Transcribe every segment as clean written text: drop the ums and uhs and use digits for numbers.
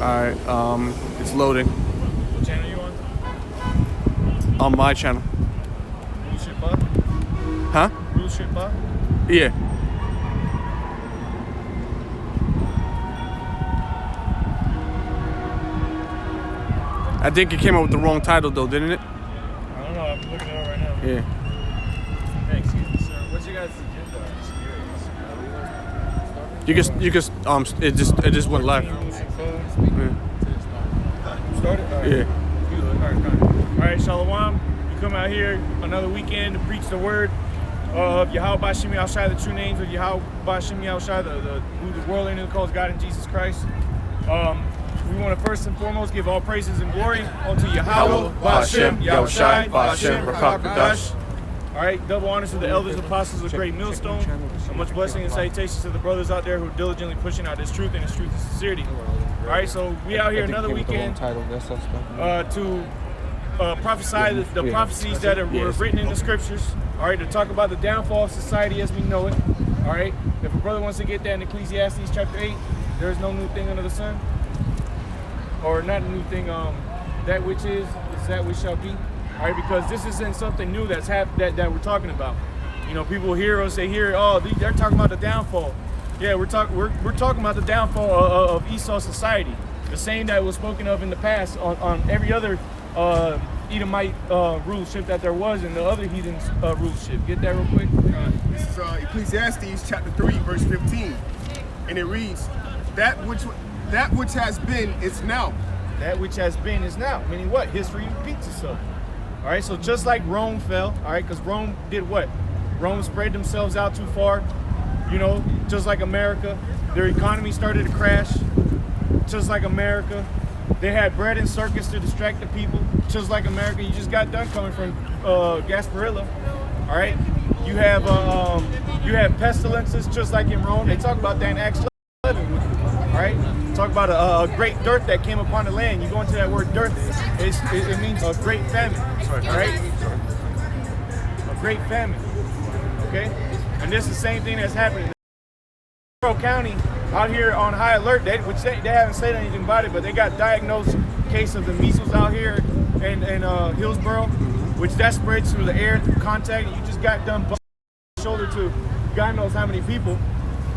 Alright, it's loading. What channel you on? On my channel. Real Shit Bob? Huh? Real Shit Bob? Yeah. I think it came up with the wrong title though, didn't it? I don't know. I'm looking it up right now. Yeah. Hey, excuse me, sir. What's your guys' agenda? You just it just went live. Yeah. Yeah. Started? All right. Yeah. Good. All right, Shalom. We come out here another weekend to preach the word of Yahweh Bashim Yahushai, the true names of Yahweh Bashim Yahushai, who the world in calls God and Jesus Christ. We want to first and foremost give all praises and glory unto Yahweh Bashim Yahushai Bashim Rakakadash. All right, double honors to the elders, apostles of Great Millstone, and much blessing and salutations to the brothers out there who are diligently pushing out this truth and this truth and sincerity. All right, so we out here another weekend to prophesy the prophecies that were written in the scriptures. All right, to talk about the downfall of society as we know it. All right, if a brother wants to get that in Ecclesiastes chapter 8, there is no new thing under the sun, or not a new thing. That which is that which shall be. All right, because this isn't something new that we're talking about. You know, people hear us, they hear, oh, they're talking about the downfall. Yeah, we're talking about the downfall of Esau society, the same that was spoken of in the past on every other Edomite rulership that there was in the other heathens rulership. Get that real quick. This is Ecclesiastes chapter 3, verse 15, and it reads, "That which has been is now." That which has been is now. Meaning what? History repeats itself. All right, so just like Rome fell, all right, because Rome did what? Rome spread themselves out too far, you know, just like America. Their economy started to crash, just like America. They had bread and circus to distract the people, just like America. You just got done coming from Gasparilla, all right? You have pestilences, just like in Rome. They talk about that in Acts 11, all right? Talk about a great dearth that came upon the land. You go into that word dearth, it means a great famine, all right? A great famine, okay? And this is the same thing that's happening. Monroe County out here on high alert, which they haven't said anything about it, but they got diagnosed case of the measles out here in Hillsborough, which that spreads through the air, through contact. You just got done shoulder to God knows how many people,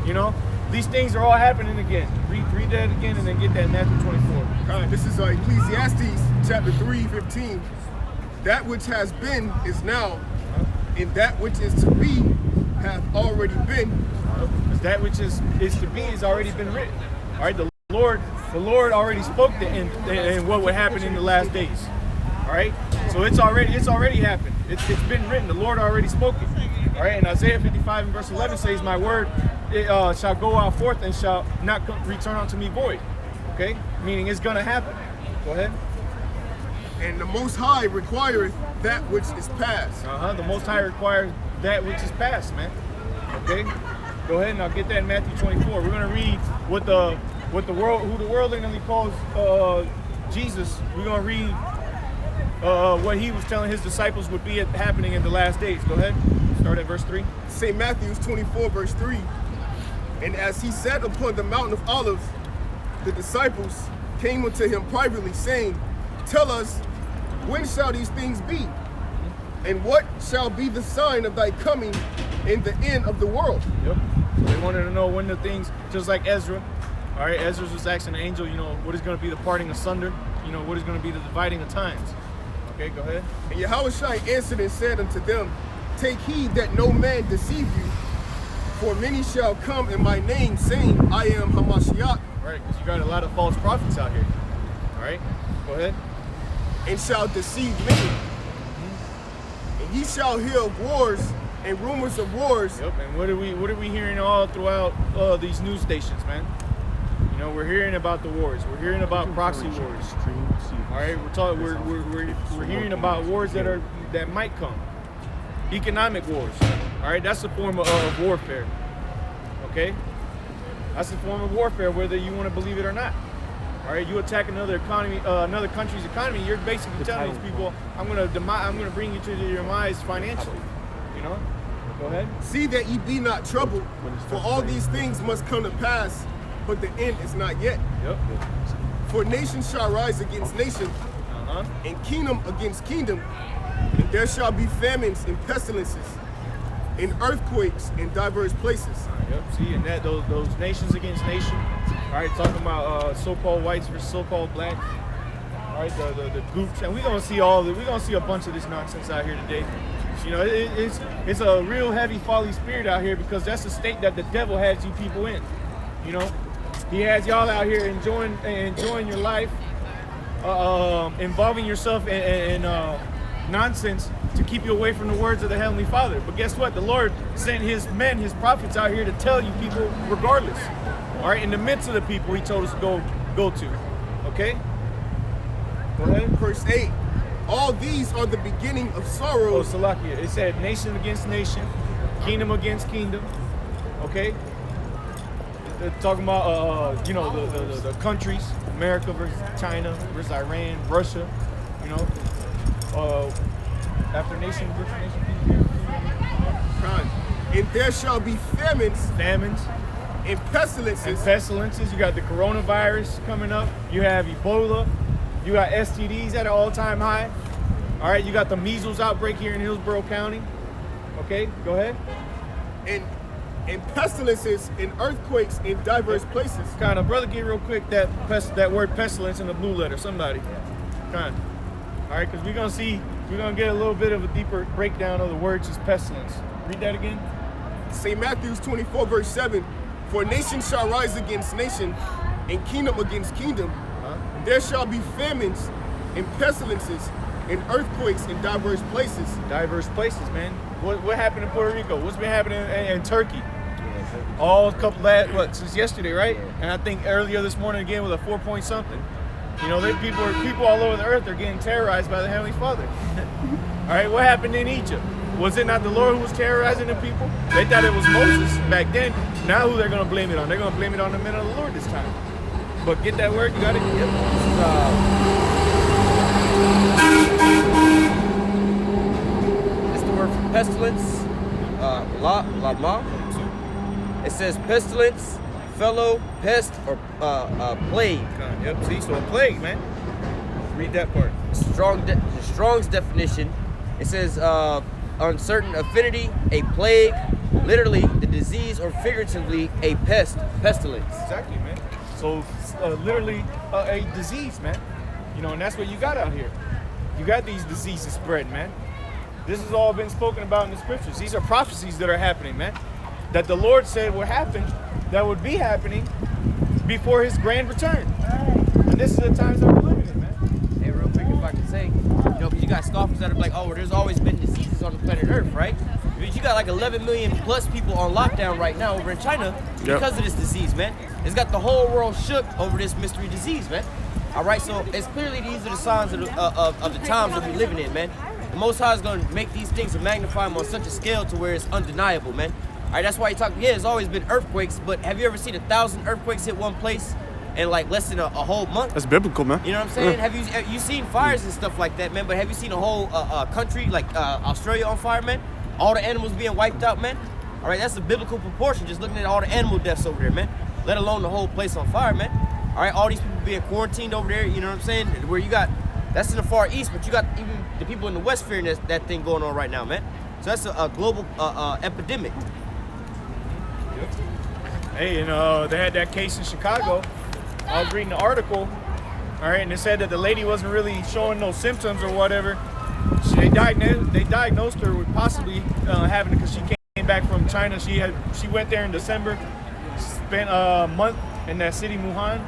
you know? These things are all happening again. Read that again and then get that in Matthew 24. All right, this is Ecclesiastes chapter 3, 15. That which has been is now, and that which is to be hath already been. Because that which is to be has already been written. All right, the Lord already spoke in what would happen in the last days. All right, so it's already happened. It's been written. The Lord already spoke it. All right, and Isaiah 55 and verse 11 says, "My word shall go out forth and shall not return unto me void." Okay, meaning it's gonna happen. Go ahead. And the Most High requireth that which is past. The Most High requires that which is past, man. Okay, go ahead and I'll get that in Matthew 24. We're gonna read who the world literally calls Jesus. We're gonna read what he was telling his disciples would be happening in the last days. Go ahead. Start at verse 3. St. Matthew's 24, verse 3. And as he sat upon the mountain of Olives, the disciples came unto him privately, saying, "Tell us, when shall these things be? And what shall be the sign of thy coming in the end of the world?" Yep. They wanted to know when the things, just like Ezra. All right, Ezra was asking the angel, you know, what is going to be the parting asunder? You know, what is going to be the dividing of times? Okay, go ahead. And Yahushua answered and said unto them, "Take heed that no man deceive you, for many shall come in my name, saying, I am Hamashiach." Right, because you got a lot of false prophets out here. All right, go ahead. "And shall deceive many. And ye shall hear of wars and rumors of wars." Yep, and what are we hearing all throughout these news stations, man? You know, we're hearing about the wars. We're hearing about proxy wars. All right, we're hearing about wars that might come. Economic wars. All right, that's a form of warfare. Okay, that's a form of warfare, whether you want to believe it or not. All right, you attack another country's economy. You're basically telling these people, I'm gonna bring you to your demise financially. You know, go ahead. "See that ye be not troubled, for all these things must come to pass, but the end is not yet. Yep. For nation shall rise against nation, and kingdom against kingdom, and there shall be famines and pestilences, and earthquakes in diverse places. Yep. See, and that those nations against nation. All right, talking about so-called whites versus so-called blacks. All right, the groups, and we're gonna see a bunch of this nonsense out here today. You know, it's a real heavy folly spirit out here, because that's the state that the devil has you people in. You know, he has y'all out here enjoying your life, involving yourself in nonsense to keep you away from the words of the Heavenly Father. But guess what? The Lord sent his men, his prophets out here to tell you people regardless. All right, in the midst of the people he told us to go to. Okay? Go ahead. Verse 8. All these are the beginning of sorrow. Oh, Salakia. It said nation against nation, kingdom against kingdom. Okay? They're talking about, you know, the countries, America versus China versus Iran, Russia, you know. After nation versus nation. And there shall be famines and pestilences. You got the coronavirus coming up. You have Ebola. You got STDs at an all-time high. All right, you got the measles outbreak here in Hillsborough County. Okay, go ahead. And pestilences and earthquakes in diverse places. Kind of, brother, get real quick that word pestilence in the blue letter. Somebody. Kind of. All right, because we're gonna get a little bit of a deeper breakdown of the words as pestilence. Read that again. St. Matthew's 24, verse 7. For nation shall rise against nation, and kingdom against kingdom. There shall be famines and pestilences and earthquakes in diverse places. Diverse places, man. What happened in Puerto Rico? What's been happening in Turkey? All since yesterday, right? And I think earlier this morning again with a 4-point something. You know, people all over the earth are getting terrorized by the Heavenly Father. All right, what happened in Egypt? Was it not the Lord who was terrorizing the people? They thought it was Moses back then. Now who they're going to blame it on? They're going to blame it on the men of the Lord this time. But get that word, you got it? Yep. It's the word for pestilence, lama. It says pestilence, fellow, pest, or plague. Yep, see, so a plague, man. Read that part. Strong's definition, it says uncertain affinity, a plague, literally the disease, or figuratively a pestilence. Exactly, man. So literally a disease, man. You know, and that's what you got out here. You got these diseases spreading, man. This has all been spoken about in the scriptures. These are prophecies that are happening, man. That the Lord said would happen, that would be happening before his grand return. And this is the times that we're living in, man. Hey, real quick, if I can say, you know, because you got scoffers that are like, oh, well, there's always been diseases on the planet Earth, right? But you got like 11 million plus people on lockdown right now over in China because of this disease, man. It's got the whole world shook over this mystery disease, man. All right, so it's clearly these are the signs of the times that we're living in, man. The Most High is going to make these things and magnify them on such a scale to where it's undeniable, man. All right, that's why you talk. Yeah, there's always been earthquakes, but have you ever seen 1,000 earthquakes hit one place in like less than a whole month? That's biblical, man. You know what I'm saying? Have you seen fires and stuff like that, man? But have you seen a whole country like Australia on fire, man? All the animals being wiped out, man. All right, that's a biblical proportion. Just looking at all the animal deaths over there, man. Let alone the whole place on fire, man. All right, all these people being quarantined over there. You know what I'm saying? Where you got that's in the Far East, but you got even the people in the West fearing that thing going on right now, man. So that's a global epidemic. Hey, and they had that case in Chicago. I was reading the article, all right, and it said that the lady wasn't really showing no symptoms or whatever. They diagnosed her with possibly having it because she came back from China. She went there in December, spent a month in that city, Wuhan,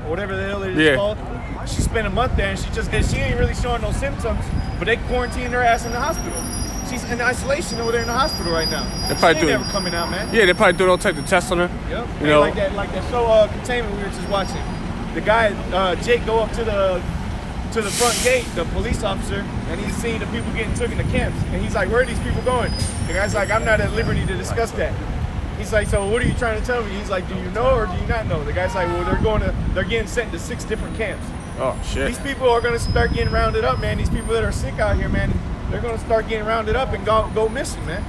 or whatever the hell it is called. She spent a month there, and she ain't really showing no symptoms, but they quarantined her ass in the hospital. She's in isolation over there in the hospital right now. She ain't never coming out, man. Yeah, they probably doing all types of tests on her. Yep. You know, like that show Containment we were just watching. The guy Jake go up to the front gate, the police officer, and he's seeing the people getting taken to camps, and he's like, "Where are these people going?" The guy's like, "I'm not at liberty to discuss that." He's like, "So what are you trying to tell me?" He's like, "Do you know or do you not know?" The guy's like, "Well, they're getting sent to 6 different camps." Oh shit. These people are gonna start getting rounded up, man. These people that are sick out here, man, they're gonna start getting rounded up and go missing, man.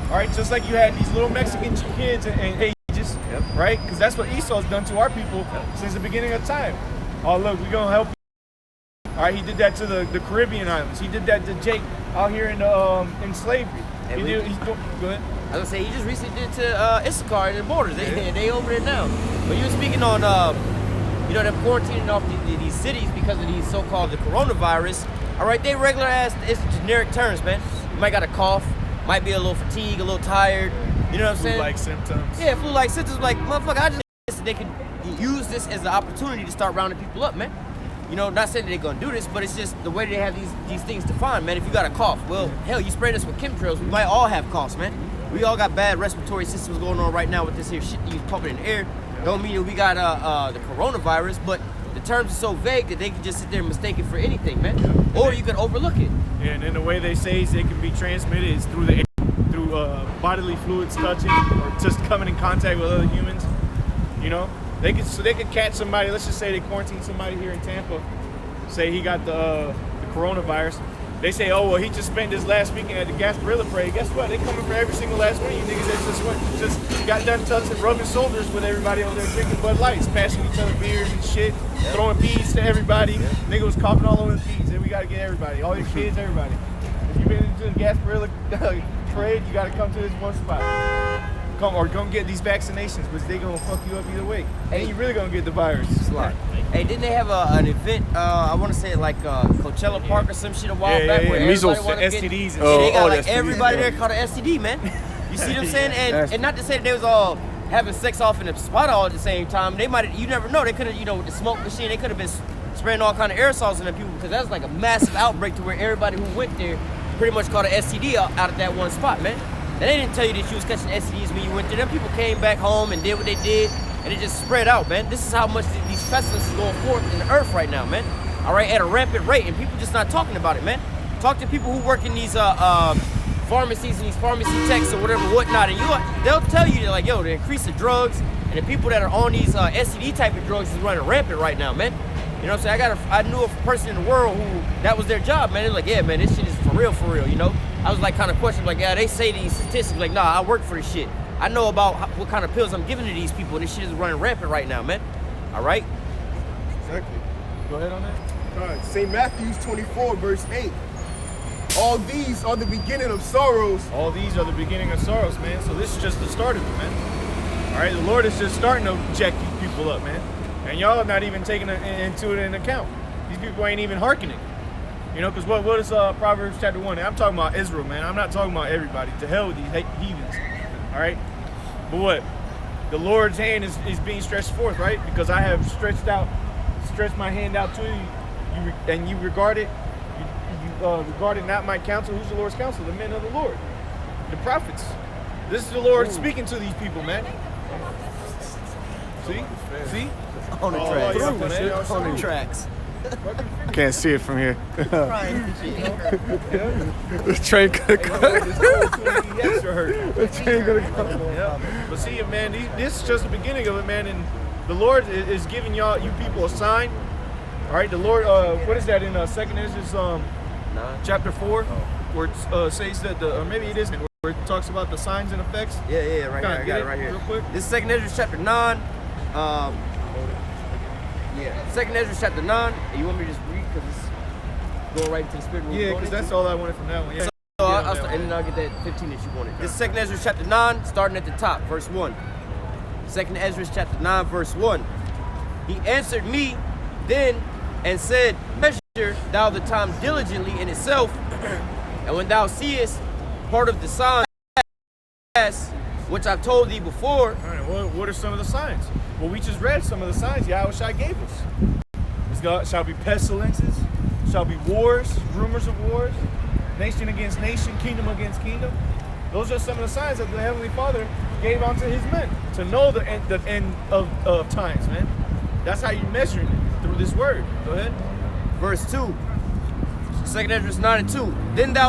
All right, just like you had these little Mexican kids and ages, right? Because that's what Esau's done to our people since the beginning of time. Oh, look, we're gonna help you. All right, he did that to the Caribbean islands. He did that to Jake out here in slavery. And Go ahead. I was gonna say he just recently did it to Issachar in the borders. They over there now. But you were speaking on them quarantining off these cities because of these so-called the coronavirus. All right, they regular ass, it's generic terms, man. You might got a cough, might be a little fatigue, a little tired. You know what I'm saying? Flu-like symptoms. Yeah, flu-like symptoms. Like, motherfucker, I just they can use this as an opportunity to start rounding people up, man. You know, not saying that they're gonna do this, but it's just the way they have these things defined, man. If you got a cough, well, hell, you spray this with chemtrails, we might all have coughs, man. We all got bad respiratory systems going on right now with this here shit that you pumping in the air. Don't mean that we got the coronavirus, but the terms are so vague that they can just sit there and mistake it for anything, man. Or you can overlook it. Yeah, and then the way they say it can be transmitted is through the bodily fluids touching or just coming in contact with other humans. You know, they could catch somebody. Let's just say they quarantine somebody here in Tampa. Say he got the coronavirus. They say, oh well, he just spent his last weekend at the Gasparilla Parade. Guess what? They coming for every single last one of you niggas that just got done touching, rubbing shoulders with everybody over there drinking Bud Lights, passing each other beers and shit, throwing beads to everybody. Nigga was coughing all over the beads. And we gotta get everybody, all your kids, everybody. If you've been into the Gasparilla Parade, you gotta come to this one spot. Come get these vaccinations, because they gonna fuck you up either way. And you really gonna get the virus. Hey, didn't they have an event? I want to say like Coachella Park or some shit a while back where Measles, everybody the STDs. and they got like STDs, everybody there caught an STD, man. You see what I'm saying? And not to say that they was all having sex off in the spot all at the same time. They might, you never know. They could have, with the smoke machine, they could have been spraying all kind of aerosols in the people, because that was like a massive outbreak to where everybody who went there pretty much caught an STD out of that one spot, man. And they didn't tell you that you was catching STDs when you went there. Them people came back home and did what they did, and it just spread out, man. This is how much these pestilences going forth in the earth right now, man. All right, at a rampant rate, and people just not talking about it, man. Talk to people who work in these pharmacies and these pharmacy techs or whatnot, and they'll tell you that, like, yo, the increase of drugs and the people that are on these STD type of drugs is running rampant right now, man. You know what I'm saying? I knew a person in the world who that was their job, man. They're like, yeah, man, this shit is for real, you know? I was like kind of questioning, like, yeah, they say these statistics, like, nah, I work for this shit. I know about what kind of pills I'm giving to these people, and this shit is running rampant right now, man. All right? Exactly. Go ahead on that. All right, St. Matthew's 24, verse 8. All these are the beginning of sorrows. All these are the beginning of sorrows, man. So this is just the start of it, man. All right, the Lord is just starting to jack these people up, man. And y'all are not even taking it into account. These people ain't even hearkening. You know, because what is Proverbs chapter 1? I'm talking about Israel, man. I'm not talking about everybody. To hell with these heathens. All right? But what? The Lord's hand is being stretched forth, right? Because I have stretched my hand out to you, and you regard it. You regarded not my counsel. Who's the Lord's counsel? The men of the Lord. The prophets. This is the Lord speaking to these people, man. See? On the tracks. Yeah, On the tracks. Can't see it from here. Crying. The train could come. The train could come. Yeah. But see, man, this is just the beginning of it, man. And the Lord is giving you people a sign. All right, the Lord, what is that in 2nd Ezra chapter 4, where it says that, or maybe it isn't, where it talks about the signs and effects? Yeah, right here. I got it right here. Real quick. This is 2nd Ezra chapter 9. 2nd Ezra chapter 9. You want me to just read because it's going right into the spirit? Yeah, because that's all I wanted from that one. Yeah. So I'll start, and then I'll get that 15 that you wanted. This is 2nd Ezra chapter 9, starting at the top, verse 1. 2nd Ezra chapter 9, verse 1. He answered me then and said, measure thou the time diligently in itself, and when thou seest part of the signs which I've told thee before. All right, what are some of the signs? Well, we just read some of the signs Yahushua gave us. There shall be pestilences, shall be wars, rumors of wars, nation against nation, kingdom against kingdom. Those are some of the signs that the Heavenly Father gave unto his men to know the end of times, man. That's how you're measuring it, through this word. Go ahead. Verse 2. 2nd Ezra 9 and 2. Then thou